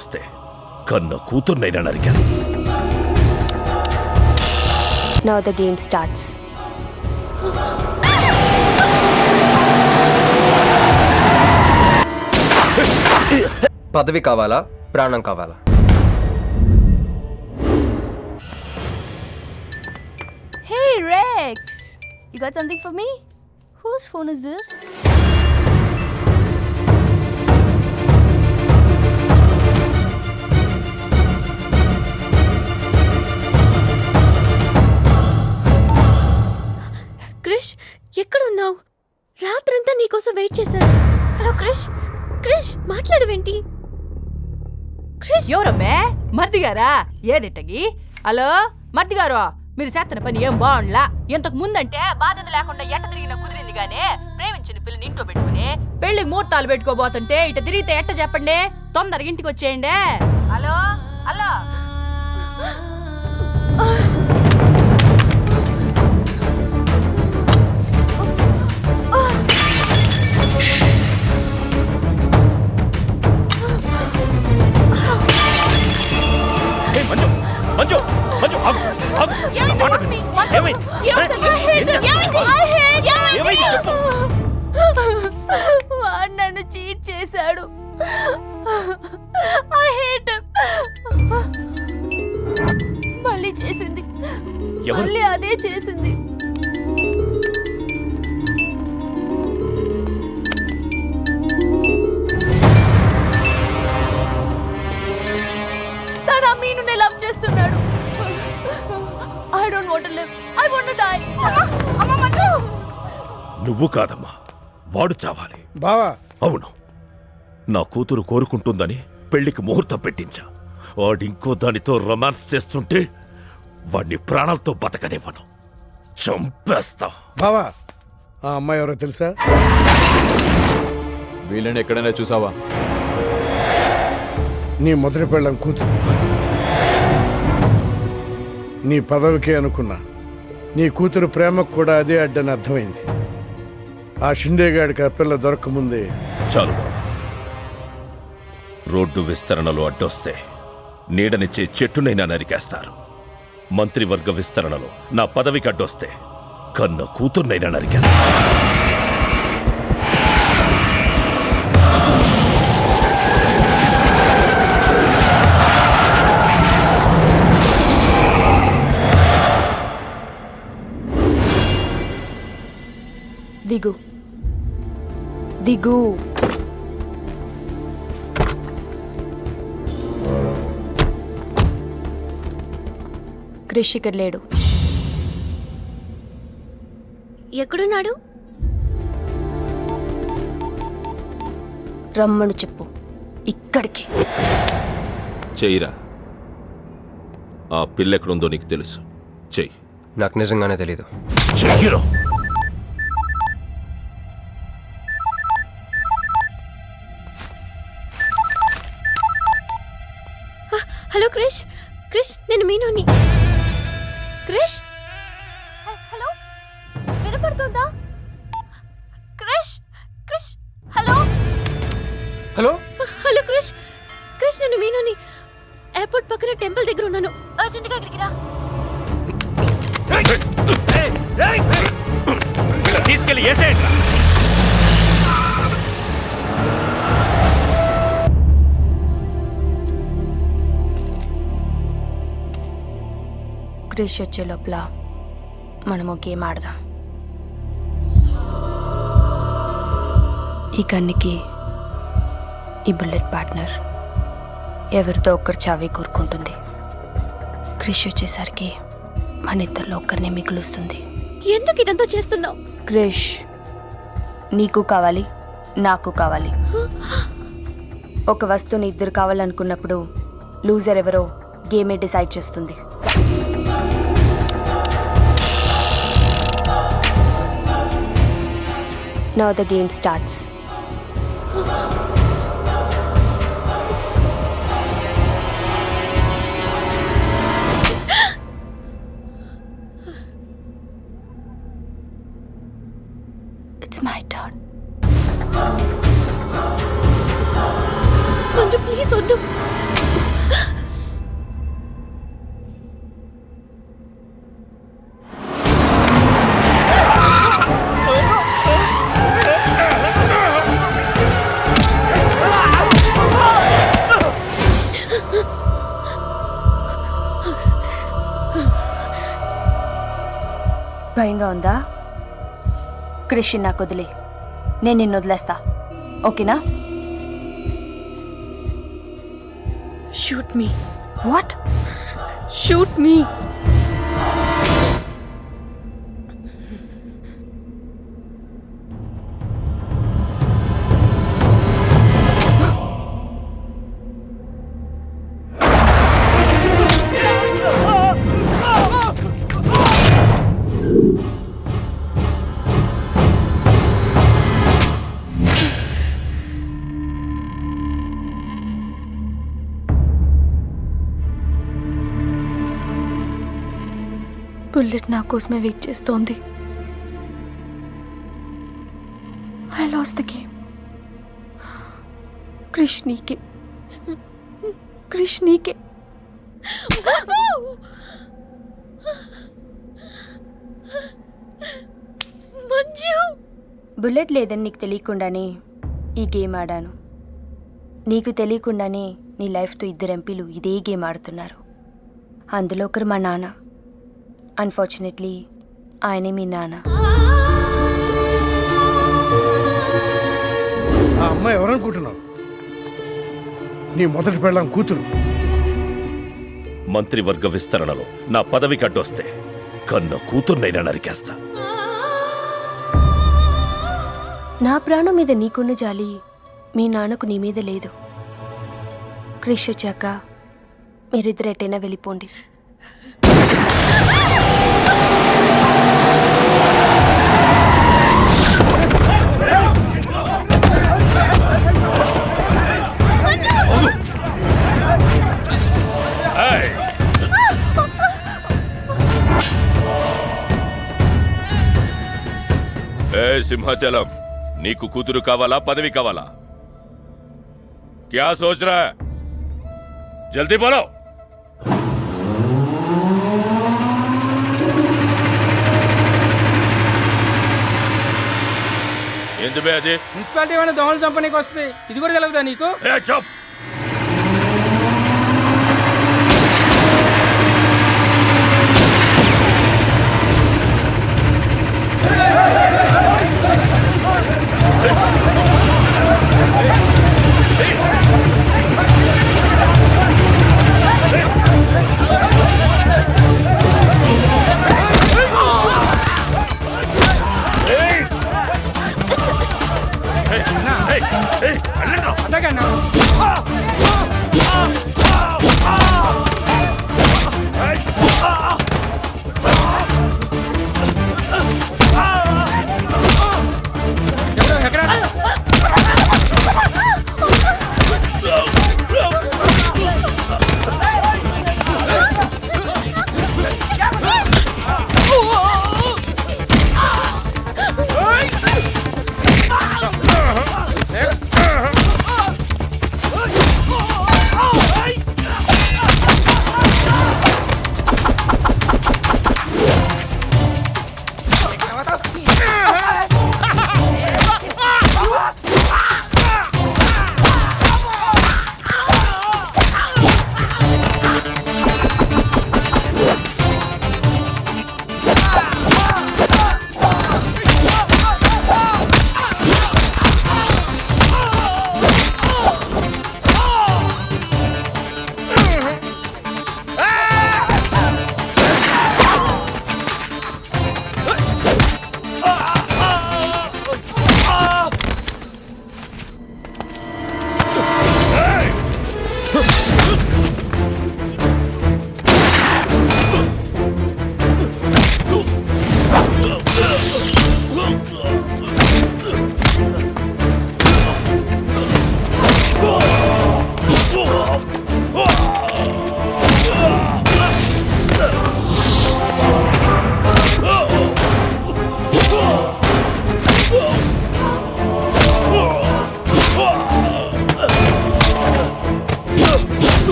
అడ్డొస్తే కన్న కూతుర్నైనా నరికాను. Now the game starts. పదవి కావాలా, ప్రాణం కావాలా? Hey Rex, you got something for me? Whose phone is this? Krish, ఎక్కడున్నావు? రాత్రంతా నీకోసం వెయిట్ చేశాను. హలో క్రిష్, క్రిష్ మాట్లాడవేంటి? క్రిష్ ఎవరమ్మే? మర్దిగారా? ఏదిట్టగి? హలో మర్దిగారు, మీరు చేస్తున్న పని ఏం బాగుండ్లా. ఇంతకు ముందంటే బాధ్యత లేకుండా ఎట్ట తిరిగిన కుదిరింది గానే ప్రేమించిన పిల్లని ఇంట్లో పెట్టుకుని పెళ్లికి ముహూర్తాలు పెట్టుకోబోతుంటే ఇట తిరిగితే ఎట్ట చెప్పండి? తొందరగా ఇంటికి వచ్చేయండి. హలో హలో వాడు నన్ను చీట్ చేశాడు. I hate him. మళ్ళీ చేసింది, మళ్ళీ అదే చేసింది. తన మీనునే లవ్ చేస్తున్నాడు. I don't want to live. I want to die. అమ్మా మంజు, నువ్వు కాదమ్మా, వాడు చావాలి. బావా, అవును, నా కూతురు కోరుకుంటుందని పెళ్లికి ముహూర్తం పెట్టించా. వాడింకో దానితో రొమాన్స్ చేస్తుంటే వాడిని ప్రాణాలతో బతకనివ్వను, చంపేస్తా. బావా, ఆ అమ్మాయి ఎవరో తెలుసా? వీళ్ళని ఎక్కడైనా చూసావా? నీ మొదటి పెళ్ళం కూతురు. నీ పదవికే అనుకున్నా, నీ కూతురు ప్రేమకు కూడా అదే అడ్డని అర్థమైంది. ఆ షిండేగాడికి ఆ పిల్ల దొరకముందే. చాలు బాబు, రోడ్డు విస్తరణలో అడ్డొస్తే నీడనిచ్చే చెట్టునైనా నరికేస్తారు. మంత్రివర్గ విస్తరణలో నా పదవికి అడ్డొస్తే కన్న కూతుర్నైనా నరికాను. దిగు దిగు. క్రిష్ ఇక్కడ లేడు. ఎక్కడున్నాడు? రమ్మను చెప్పు, ఇక్కడికి. చెయ్యిరా, ఆ పిల్లెక్కడుందో నీకు తెలుసు. చెయ్యి. నాకు నిజంగానే తెలీదు. చెయ్యిరా. హలో క్రిష్, క్రిష్ నేను మీనుని. క్రిష్, హలో వినపడుతుందా? Krish, Krish, hello hello hello Krish, Krish నేను మీనుని. ఎయిర్పోర్ట్ పక్కన టెంపుల్ దగ్గర ఉన్నాను. అర్జెంట్గా ఇక్కడికి రా. తీసుకెళ్ళి ఏసేయండి. క్రిష్ వచ్చే లోపల మనము గేమ్ ఆడదాం. ఈ కన్నికి ఈ బుల్లెట్ పార్ట్నర్ ఎవరితో ఒక్కరు చావే కోరుకుంటుంది. క్రిష్ వచ్చేసరికి మన ఇద్దరిలో ఒక్కరినే మిగులుస్తుంది. ఎందుకు ఇదంతా చేస్తున్నావు? క్రిష్ నీకు కావాలి, నాకు కావాలి. ఒక వస్తువుని ఇద్దరు కావాలనుకున్నప్పుడు లూజర్ ఎవరో గేమే డిసైడ్ చేస్తుంది. Now the game starts. It's my turn. Manju, please, Oddu. భయంగా ఉందా? క్రిష్ నాకు వదిలే, నేను నిన్ను వదిలేస్తా, ఓకేనా? Shoot me. What? Shoot me. Bullet నా కోసమే వెయిట్ చేస్తోంది. I lost the game. Krish నీకే, క్రిష్ నీకే. మంజు, బుల్లెట్ లేదని నీకు తెలియకుండానే ఈ గేమ్ ఆడాను. నీకు తెలియకుండానే నీ లైఫ్తో 2 ఎంపీలు ఇదే గేమ్ ఆడుతున్నారు. అందులో ఒకరు మా నాన్న. అన్ఫార్చునేట్లీ ఆయనే మీ నాన్న. ఆ అమ్మాయి ఎవరనుకుంటున్నావు? నీ మొదటి పెళ్ళాం కూతురు. మంత్రివర్గ విస్తరణలో నా పదవికి అడ్డొస్తే కన్న కూతుర్నైనా నరికేస్తా. నా ప్రాణం మీద నీకున్న జాలి మీ నాన్నకు నీ మీద లేదు. క్రిష్ వచ్చాక మీరిద్దరు ఎటైనా వెళ్ళిపోండి. సింహాచలం, నీకు కూతురు కావాలా, పదవి కావాలా? క్యా సోచ్ రా? జల్దీ బోలో. ఏంది బే అది? మున్సిపాలిటీ వాళ్ళ దోమలు చంపనీకి వస్తుంది. ఇది కూడా తెలుగుదా నీకు? ఏ చప్! అట్టగన్నా ఎక్కడ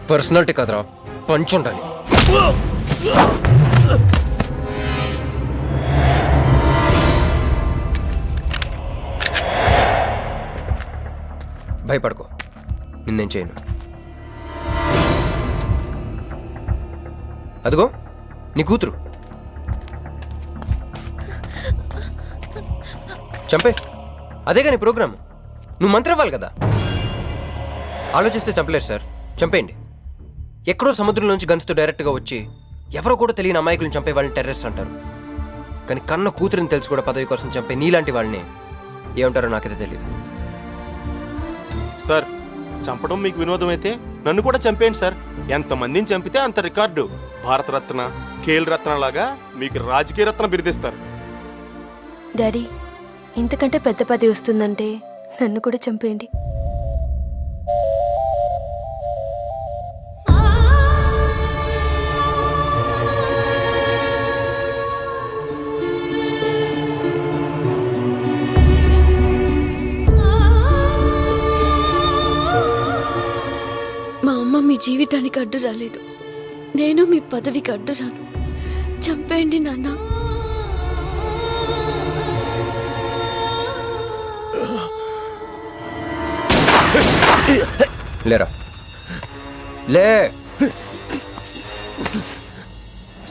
పర్సనాలిటీ కదరా, పంచ్ ఉండాలి. భయపడుకో, నిన్నేం చేయను. అదిగో నీ కూతురు. చంపే, అదేగా నీ ప్రోగ్రామ్. నువ్వు మంత్రి అవ్వాలి కదా. ఆలోచిస్తే చంపలేరు సార్, చంపేయండి. ఎక్కడో సముద్రంలోంచి గన్స్తో డైరెక్ట్గా వచ్చి ఎవరో కూడా తెలియని అమాయకులను చంపే వాళ్ళని టెర్రరిస్ట్ అంటారు. కానీ కన్న కూతురిని తెలుసు కూడా పదవి కోసం చంపే నీలాంటి వాళ్ళని ఏమంటారో నాకైతే తెలియదు. సార్, చంపడం మీకు వినోదం అయితే నన్ను కూడా చంపేయండి సార్. ఎంతమందిని చంపితే అంత రికార్డు. భారతరత్న, ఖేల్ రత్న లాగా మీకు రాజకీయ రత్న బిరుదిస్తారు. డాడీ, ఇంతకంటే పెద్ద పదవి వస్తుందంటే నన్ను కూడా చంపేయండి. మా అమ్మ మీ జీవితానికి అడ్డు రాలేదు, నేను మీ పదవికి అడ్డు రాను. చంపేయండి నాన్న. లేరా, లే.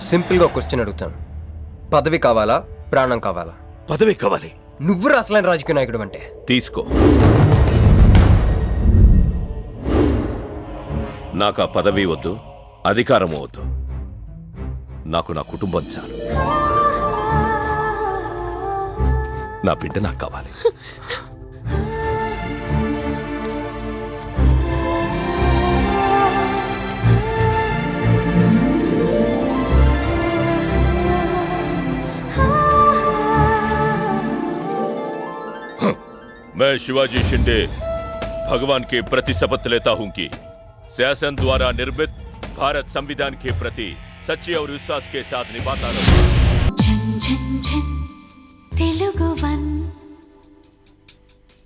సింపుల్గా ఒక క్వశ్చన్ అడుగుతాను. పదవి కావాలా, ప్రాణం కావాలా? పదవి కావాలి. నువ్వు అసలైన రాజకీయ నాయకుడు అంటే. తీసుకో. నాకు ఆ పదవి వద్దు, అధికారం వద్దు. నాకు నా కుటుంబం చాలు. నా బిడ్డ నాకు కావాలి. मैं शिवाजी शिंदे भगवान के प्रति शपथ लेता हूं कि शासन द्वारा निर्मित भारत संविधान के प्रति सच्चे और विश्वास के साथ निभाता रहूं। झन झन झन तेलुगु वन